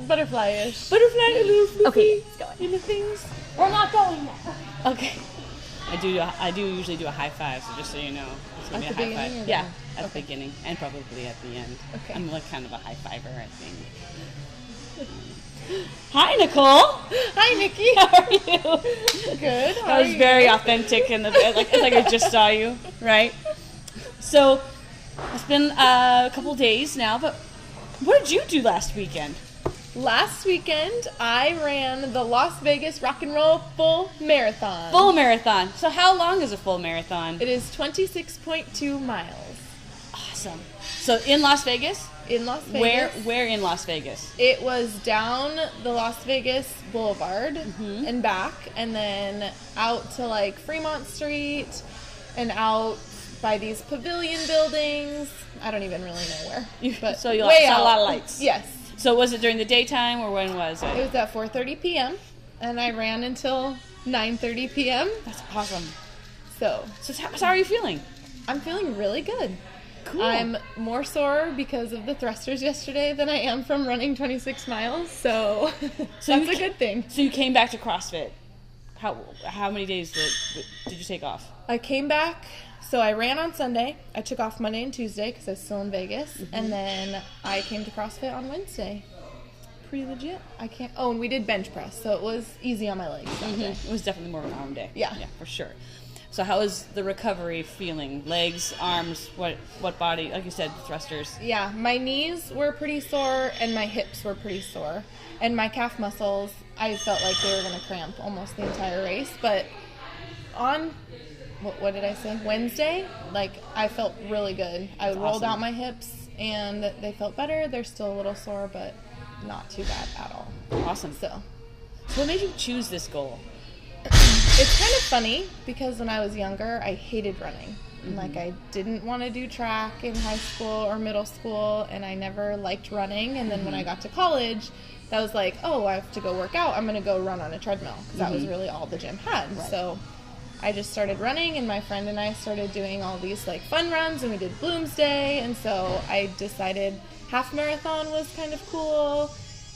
butterfly-ish. Butterfly, a little fluffy. Okay, let's go. Little things. We're not going yet. Okay. I do usually do a high five, so just so you know. It's going to At be a the high beginning five. or Yeah, the- at the beginning and probably at the end. Okay. I'm like kind of a high fiver, I think. Hi, Nicole. Hi, Nikki. How are you? Good. That was very authentic and it's like I just saw you, right? So it's been a couple days now, but what did you do last weekend? Last weekend, I ran the Las Vegas Rock and Roll Full Marathon. Full marathon. So how long is a full marathon? It is 26.2 miles. Awesome. So in Las Vegas? In Las Vegas. Where in Las Vegas? It was down the Las Vegas Boulevard and back, and then out to like Fremont Street and out by these pavilion buildings. I don't even really know where. But So you way saw out. a lot of lights. Yes. So was it during the daytime or when was It it? was at 4:30 p.m. and I ran until 9:30 p.m. That's awesome. So So how are you feeling? I'm feeling really good. Cool. I'm more sore because of the thrusters yesterday than I am from running 26 miles, so So that's a good thing. So you came back to CrossFit. How many days did you take off? I came back, so I ran on Sunday. I took off Monday and Tuesday because I was still in Vegas, and then I came to CrossFit on Wednesday. Pretty legit. And we did bench press, so it was easy on my legs that day. It was definitely more of an arm day. Yeah. Yeah, for sure. So how is the recovery feeling? Legs, arms, what body? Like you said, thrusters. Yeah, my knees were pretty sore and my hips were pretty sore. And my calf muscles, I felt like they were going to cramp almost the entire race. But on, what did I say? Wednesday, like I felt really good. I rolled awesome. out my hips and they felt better. They're still a little sore, but not too bad at all. Awesome. So what made you choose this goal? it's kind of funny because when I was younger, I hated running. And like I didn't want to do track in high school or middle school, and I never liked running. And then when I got to college, that was like, oh, I have to go work out. I'm going to go run on a treadmill because that was really all the gym had. Right. So I just started running, and my friend and I started doing all these like fun runs, and we did Bloomsday. And so I decided half marathon was kind of cool.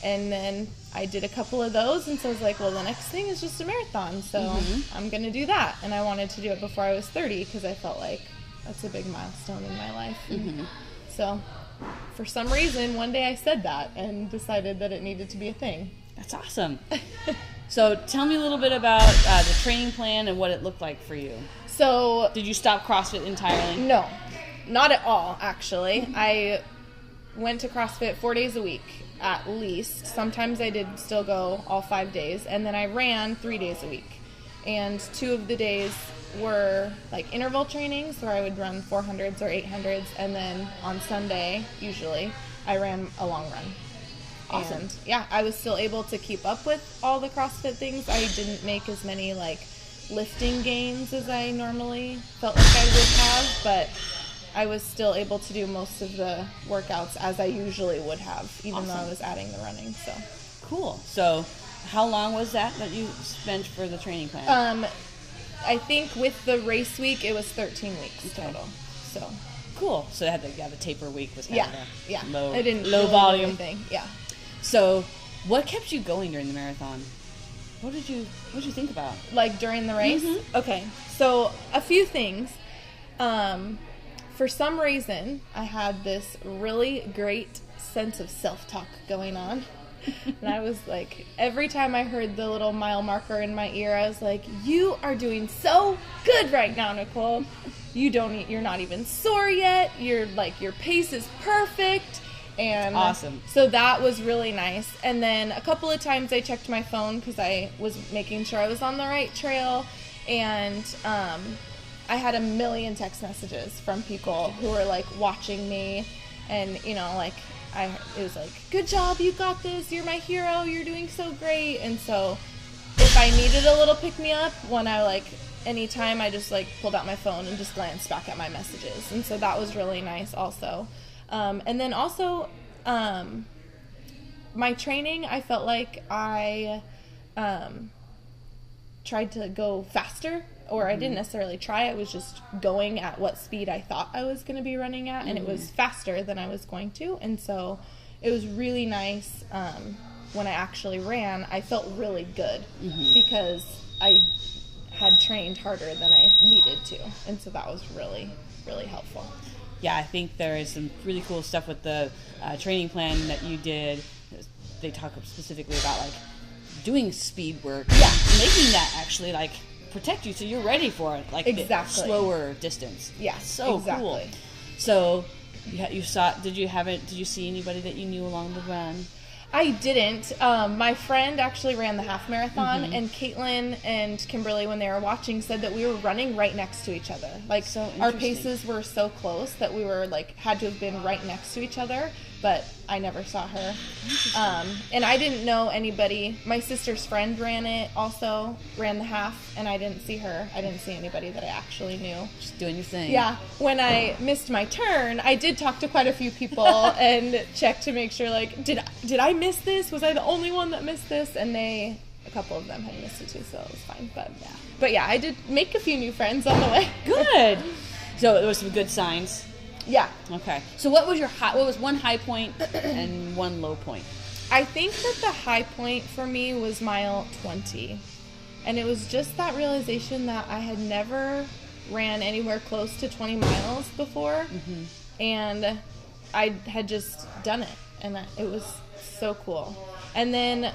And then I did a couple of those, and so I was like, well, the next thing is just a marathon, so I'm going to do that. And I wanted to do it before I was 30 because I felt like that's a big milestone in my life. So for some reason, one day I said that and decided that it needed to be a thing. That's awesome. So tell me a little bit about the training plan and what it looked like for you. So Did you stop CrossFit entirely? no, not at all, actually. I went to CrossFit 4 days a week. At least. Sometimes I did still go all 5 days, and then I ran 3 days a week. And 2 of the days were like interval trainings where I would run 400s or 800s, and then on Sunday, usually, I ran a long run. Awesome. And yeah, I was still able to keep up with all the CrossFit things. I didn't make as many like lifting gains as I normally felt like I would have, but I was still able to do most of the workouts as I usually would have, even though I was adding the running. So Cool. So how long was that you spent for the training plan? I think with the race week, it was 13 weeks total. So Cool. So they had the taper week was kind yeah, of yeah. low, I didn't low really do volume. anything. Yeah. So what kept you going during the marathon? What did you think about? Like during the race? Okay. So a few things. For some reason, I had this really great sense of self-talk going on. And I was like, every time I heard the little mile marker in my ear, I was like, you are doing so good right now, Nicole. You're not even sore yet. Your pace is perfect. And Awesome. So that was really nice. And then a couple of times I checked my phone because I was making sure I was on the right trail. And I had a million text messages from people who were like watching me, and it was like, good job, you got this, you're my hero, you're doing so great. And so if I needed a little pick me up, anytime I just like pulled out my phone and just glanced back at my messages. And so that was really nice also. And then also my training, I felt like I tried to go faster. Or I didn't necessarily try, I was just going at what speed I thought I was going to be running at, and it was faster than I was going to, and so it was really nice when I actually ran. I felt really good because I had trained harder than I needed to, and so that was really, really helpful. Yeah, I think there is some really cool stuff with the training plan that you did. They talk specifically about like doing speed work, making that actually like protect you so you're ready for it, like the slower distance. Yeah, so cool. So you saw? Did you see anybody that you knew along the run? I didn't. My friend actually ran the half marathon, and Caitlin and Kimberly, when they were watching, said that we were running right next to each other. Like, so our paces were so close that we were like had to have been right next to each other. But I never saw her. And I didn't know anybody. My sister's friend ran the half, and I didn't see her. I didn't see anybody that I actually knew. Just doing your thing. Yeah. When I missed my turn, I did talk to quite a few people and check to make sure, like, did I miss this? Was I the only one that missed this? And a couple of them had missed it too, so it was fine. But yeah, I did make a few new friends on the way. Good. So there were some good signs. Yeah. Okay. So what was one high point and one low point? I think that the high point for me was mile 20. And it was just that realization that I had never ran anywhere close to 20 miles before. And I had just done it. And it was so cool. And then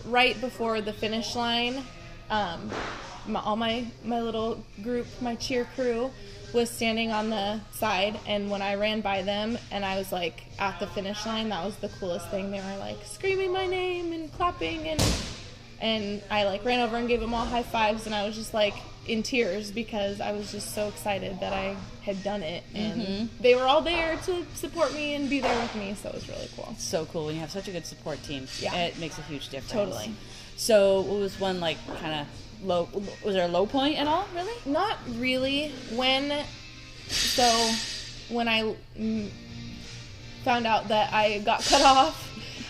right before the finish line, all my little group, my cheer crew, was standing on the side, and when I ran by them and I was like at the finish line, that was the coolest thing. They were like screaming my name and clapping, and I like ran over and gave them all high fives, and I was just like in tears because I was just so excited that I had done it, and they were all there to support me and be there with me, so it was really cool. So cool when you have such a good support team. Yeah, it makes a huge difference. Totally. So what was one like kind of low? Was there a low point at all? Really? Not really. When I found out that I got cut off,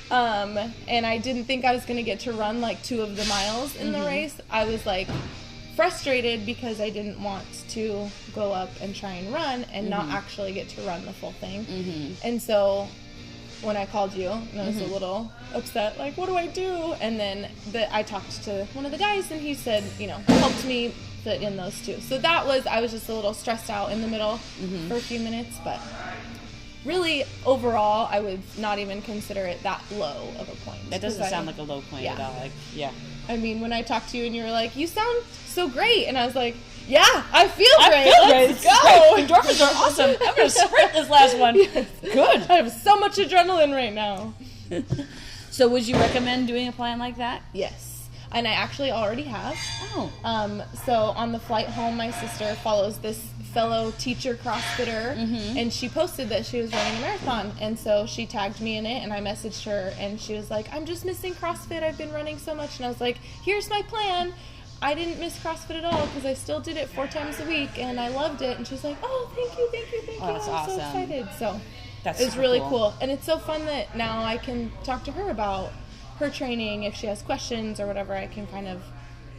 and I didn't think I was going to get to run like 2 of the miles in the race, I was like frustrated because I didn't want to go up and try and run and not actually get to run the full thing. And so when I called you, and I was a little upset, like, what do I do? And then I talked to one of the guys, and he said, helped me fit in those 2. So I was just a little stressed out in the middle for a few minutes, but really, overall, I would not even consider it that low of a point. That doesn't sound like a low point at all. Like, I mean, when I talked to you and you were like, you sound so great, and I was like, yeah, I feel great. Let's go. Endorphins are awesome. I'm going to sprint this last one. Yes. Good. I have so much adrenaline right now. So would you recommend doing a plan like that? Yes. And I actually already have. Oh. So on the flight home, my sister follows this fellow teacher CrossFitter, and she posted that she was running a marathon, and so she tagged me in it, and I messaged her, and she was like, I'm just missing CrossFit. I've been running so much. And I was like, here's my plan. I didn't miss CrossFit at all because I still did it 4 times a week, and I loved it. And she's like, oh, thank you. That's I'm awesome. so excited. So It's really cool. And it's so fun that now I can talk to her about her training. If she has questions or whatever, I can kind of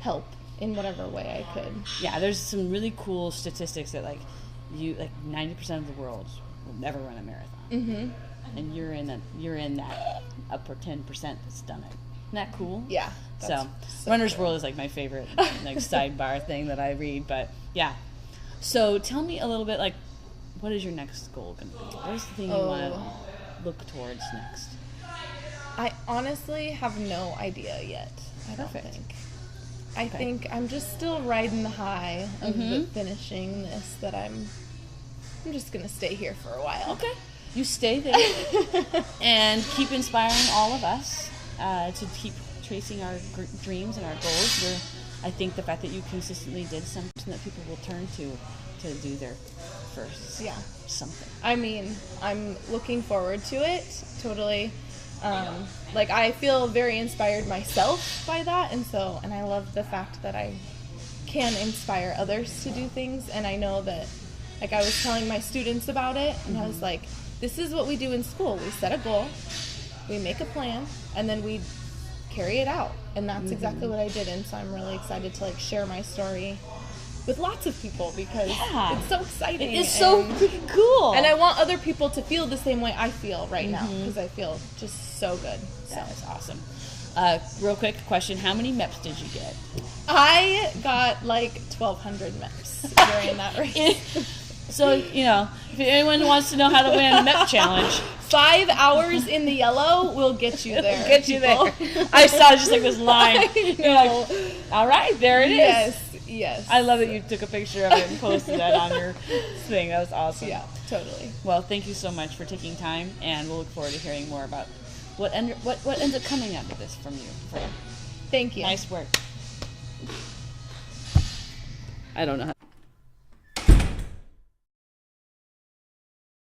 help in whatever way I could. Yeah, there's some really cool statistics that like 90% of the world will never run a marathon. And you're in that upper 10% that's done it. Isn't that cool? Yeah. So Runner's World is like my favorite like sidebar thing that I read, but yeah. So tell me a little bit, like, what is your next goal going to be? What is the thing you want to look towards next? I honestly have no idea yet. I don't think. I think I'm just still riding the high of the finishing this, that I'm just going to stay here for a while. Okay. You stay there and keep inspiring all of us to keep tracing our dreams and our goals. I think the fact that you consistently did something that people will turn to do their first something. I mean, I'm looking forward to it, totally. I feel very inspired myself by that, and I love the fact that I can inspire others to do things, and I know that, like, I was telling my students about it, and I was like, this is what we do in school. We set a goal, we make a plan, and then we carry it out, and that's exactly what I did, and so I'm really excited to, like, share my story with lots of people because it's so exciting. It is so freaking cool. And I want other people to feel the same way I feel right now because I feel just so good. That is awesome. Real quick question, how many MEPs did you get? I got like 1,200 MEPs during that race. So, you know, if anyone wants to know how to win a MEP challenge, 5 hours in the yellow will get you there. Get you there. I saw just like this line. You're like, all right, there it is. Yes. I love that you took a picture of it and posted that on your thing. That was awesome. Yeah, totally. Well, thank you so much for taking time, and we'll look forward to hearing more about what ends up coming out of this from you, Fran. Thank you. Nice work. I don't know how.